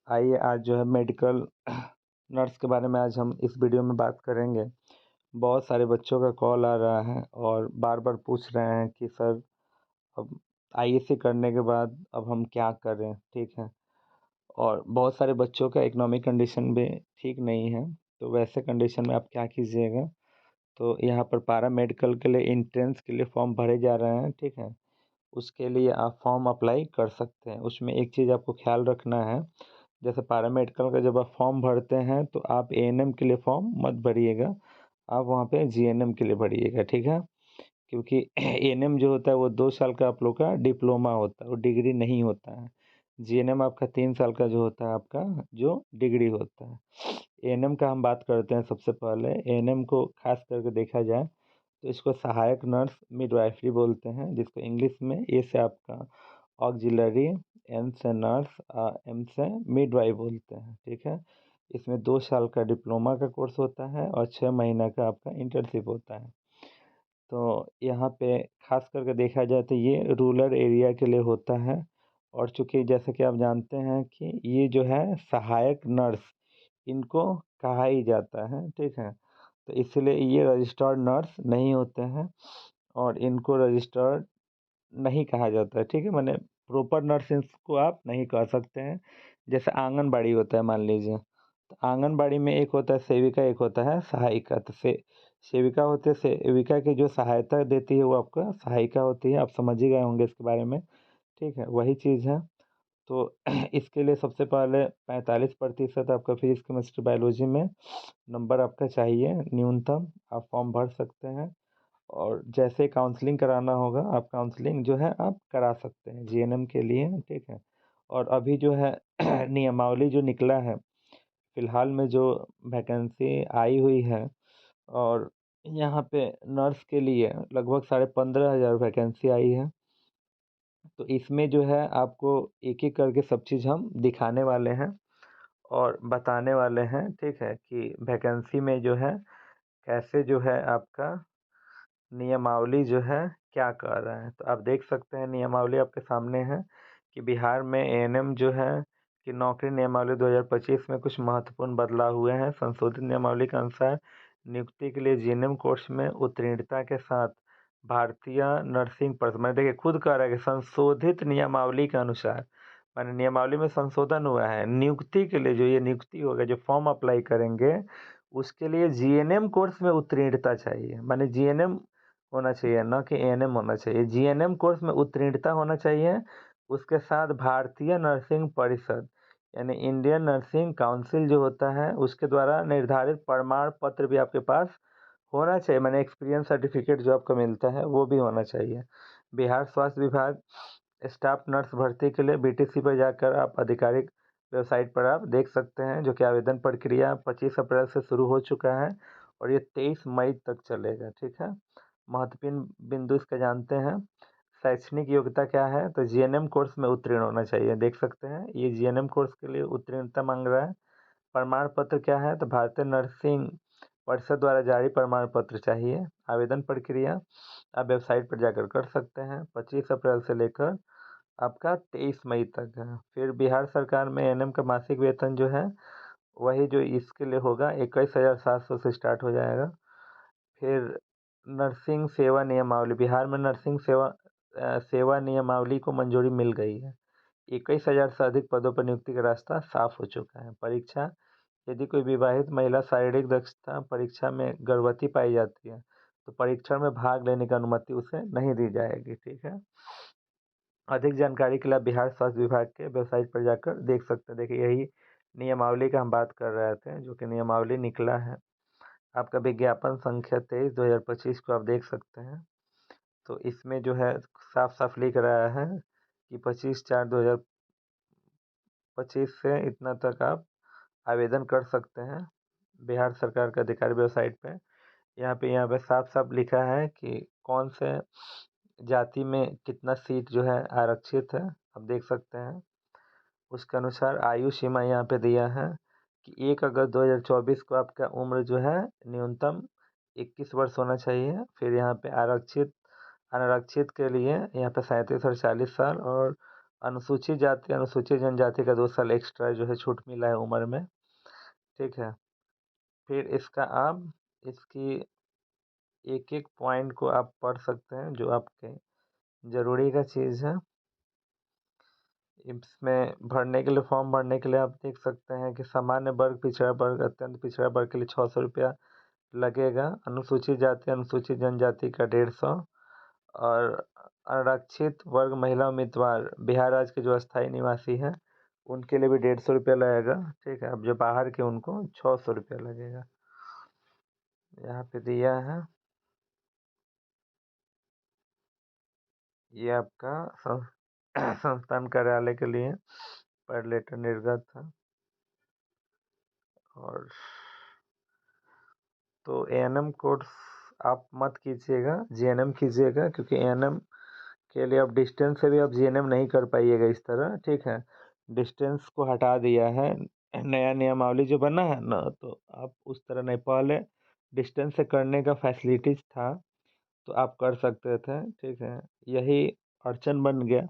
आइए आज जो है मेडिकल नर्स के बारे में आज हम इस वीडियो में बात करेंगे। बहुत सारे बच्चों का कॉल आ रहा है और बार-बार पूछ रहे हैं कि सर अब आईएससी करने के बाद अब हम क्या करें? ठीक है। और बहुत सारे बच्चों का इकोनॉमिक कंडीशन भी ठीक नहीं है, तो वैसे कंडीशन में आप क्या कीजिएगा? तो यहाँ पर पैरा मेडिकल के लिए एंट्रेंस के लिए फॉर्म भरे जा रहे हैं, ठीक है? उसके लिए आप फॉर्म अप्लाई कर सकते हैं। उसमें एक चीज़ आपको ख़्याल रखना है, जैसे पैरामेडिकल का जब आप फॉर्म भरते हैं तो आप एएनएम के लिए फॉर्म मत भरिएगा, आप वहाँ पे जीएनएम के लिए भरिएगा, ठीक है? क्योंकि एएनएम जो होता है वो 2 साल का आप लोग का डिप्लोमा होता है, वो डिग्री नहीं होता है। जीएनएम आपका 3 साल का जो होता है आपका जो डिग्री होता है। एएनएम का हम बात करते हैं सबसे पहले, एएनएम को ख़ास करके देखा जाए तो इसको सहायक नर्स मिडवाइफरी बोलते हैं, जिसको इंग्लिश में ए से आपका ऑक्सिलरी, एन से नर्स, एम से मिडवाइफ बोलते हैं, ठीक है। इसमें 2 साल का डिप्लोमा का कोर्स होता है और 6 महीना का आपका इंटर्नशिप होता है। तो यहाँ पे ख़ास करके देखा जाए तो ये रूरल एरिया के लिए होता है और चूँकि जैसे कि आप जानते हैं कि ये जो है सहायक नर्स इनको कहा ही जाता है, ठीक है। तो इसलिए ये रजिस्टर्ड नर्स नहीं होते हैं और इनको रजिस्टर्ड नहीं कहा जाता है, ठीक है? माने प्रॉपर नर्स इसको आप नहीं कह सकते हैं। जैसे आंगनबाड़ी होता है मान लीजिए, तो आंगनबाड़ी में एक होता है सेविका, एक होता है सहायिका। तो सेविका होती है, सेविका की जो सहायता देती है वो आपका सहायिका होती है। आप समझ ही गए होंगे इसके बारे में, ठीक है? वही चीज़ है। तो इसके लिए सबसे पहले 45% आपका फिज़िक्स, केमिस्ट्री, बायोलॉजी में नंबर आपका चाहिए न्यूनतम। आप फॉर्म भर सकते हैं और जैसे काउंसलिंग कराना होगा, आप काउंसलिंग जो है आप करा सकते हैं जीएनएम के लिए, ठीक है? और अभी जो है नियमावली जो निकला है, फ़िलहाल में जो वैकेंसी आई हुई है और यहाँ पे नर्स के लिए लगभग 15,500 वैकेंसी आई है। तो इसमें जो है आपको एक-एक करके सब चीज़ हम दिखाने वाले हैं और बताने वाले हैं, ठीक है? कि वैकेंसी में जो है कैसे जो है आपका नियमावली जो है क्या कह रहा है। तो आप देख सकते हैं नियमावली आपके सामने है कि बिहार में एएनएम जो है कि नौकरी नियमावली 2025 में कुछ महत्वपूर्ण बदलाव हुए हैं। संशोधित नियमावली के अनुसार नियुक्ति के लिए जीएनएम कोर्स में उत्तीर्णता के साथ भारतीय नर्सिंग मैंने देखिए खुद कह रहा है कि संशोधित नियमावली के अनुसार, माने नियमावली में संशोधन हुआ है। नियुक्ति के लिए जो ये नियुक्ति होगा, जो फॉर्म अप्लाई करेंगे, उसके लिए जीएनएम कोर्स में उत्तीर्णता चाहिए। माने जीएनएम होना चाहिए, ना कि एएनएम होना चाहिए। जीएनएम कोर्स में उत्तीर्णता होना चाहिए, उसके साथ भारतीय नर्सिंग परिषद यानी इंडियन नर्सिंग काउंसिल जो होता है, उसके द्वारा निर्धारित प्रमाण पत्र भी आपके पास होना चाहिए। माने एक्सपीरियंस सर्टिफिकेट जो आपको मिलता है, वो भी होना चाहिए। बिहार स्वास्थ्य विभाग स्टाफ नर्स भर्ती के लिए बीटीसी पर जाकर आप आधिकारिक वेबसाइट पर आप देख सकते हैं, जो कि आवेदन प्रक्रिया 25 अप्रैल से शुरू हो चुका है और ये 23 मई तक चलेगा, ठीक है? महत्वपूर्ण बिंदु इसका जानते हैं। शैक्षणिक योग्यता क्या है? तो जीएनएम कोर्स में उत्तीर्ण होना चाहिए। देख सकते हैं ये जीएनएम कोर्स के लिए उत्तीर्णता मांग रहा है। प्रमाण पत्र क्या है? तो भारतीय नर्सिंग परिषद द्वारा जारी प्रमाण पत्र चाहिए। आवेदन प्रक्रिया आप वेबसाइट पर जाकर कर सकते हैं। 25 अप्रैल से लेकर आपका 23 मई तक है। फिर बिहार सरकार में एएनएम का मासिक वेतन जो है वही जो इसके लिए होगा 21,700 से स्टार्ट हो जाएगा। फिर नर्सिंग सेवा नियमावली, बिहार में नर्सिंग सेवा नियमावली को मंजूरी मिल गई है। 21,000 से अधिक पदों पर नियुक्ति का रास्ता साफ हो चुका है। परीक्षा, यदि कोई विवाहित महिला शारीरिक दक्षता परीक्षा में गर्भवती पाई जाती है, तो परीक्षण में भाग लेने की अनुमति उसे नहीं दी जाएगी, ठीक है? अधिक जानकारी के लिए आप बिहार स्वास्थ्य विभाग के वेबसाइट पर जाकर देख सकते हैं। देखिए यही नियमावली का हम बात कर रहे थे, जो कि नियमावली निकला है। आपका विज्ञापन संख्या 23/2025 को आप देख सकते हैं। तो इसमें जो है साफ-साफ लिख रहा है कि 25/4/2025 से इतना तक आप आवेदन कर सकते हैं, बिहार सरकार के अधिकारी वेबसाइट पे। यहाँ पे साफ-साफ लिखा है कि कौन से जाति में कितना सीट जो है आरक्षित है, आप देख सकते हैं। उसके अनुसार आयु सीमा यहाँ पे दिया है कि 1 अगस्त 2024 को आपका उम्र जो है न्यूनतम 21 वर्ष होना चाहिए। फिर यहाँ पे आरक्षित अनारक्षित के लिए यहाँ पे 37 और 40 साल और अनुसूचित जाति, अनुसूचित जनजाति का 2 साल एक्स्ट्रा जो है छूट मिला है उम्र में, ठीक है। फिर इसका आप इसकी एक-एक पॉइंट को आप पढ़ सकते हैं जो आपके ज़रूरी का चीज़ है। इसमें भरने के लिए फॉर्म भरने के लिए आप देख सकते हैं कि सामान्य वर्ग, पिछड़ा वर्ग, अत्यंत पिछड़ा वर्ग के लिए 600 रुपया लगेगा। अनुसूचित जाति, अनुसूचित जनजाति का 150 और आरक्षित वर्ग महिला उम्मीदवार बिहार राज्य के जो अस्थायी निवासी हैं उनके लिए भी 150 रुपया लगेगा, ठीक है। अब जो बाहर के उनको 600 रुपया लगेगा। यहाँ पे दिया है, ये आपका संस्थान कार्यालय के लिए पर लेटर निर्गत था। और तो एएनएम कोर्स आप मत कीजिएगा, जीएनएम कीजिएगा, क्योंकि एएनएम के लिए आप डिस्टेंस से भी आप जीएनएम नहीं कर पाइएगा इस तरह, ठीक है। डिस्टेंस को हटा दिया है, नया नियमावली जो बना है ना, तो आप उस तरह नहीं, पहले डिस्टेंस से करने का फैसिलिटीज था तो आप कर सकते थे, ठीक है। यही अड़चन बन गया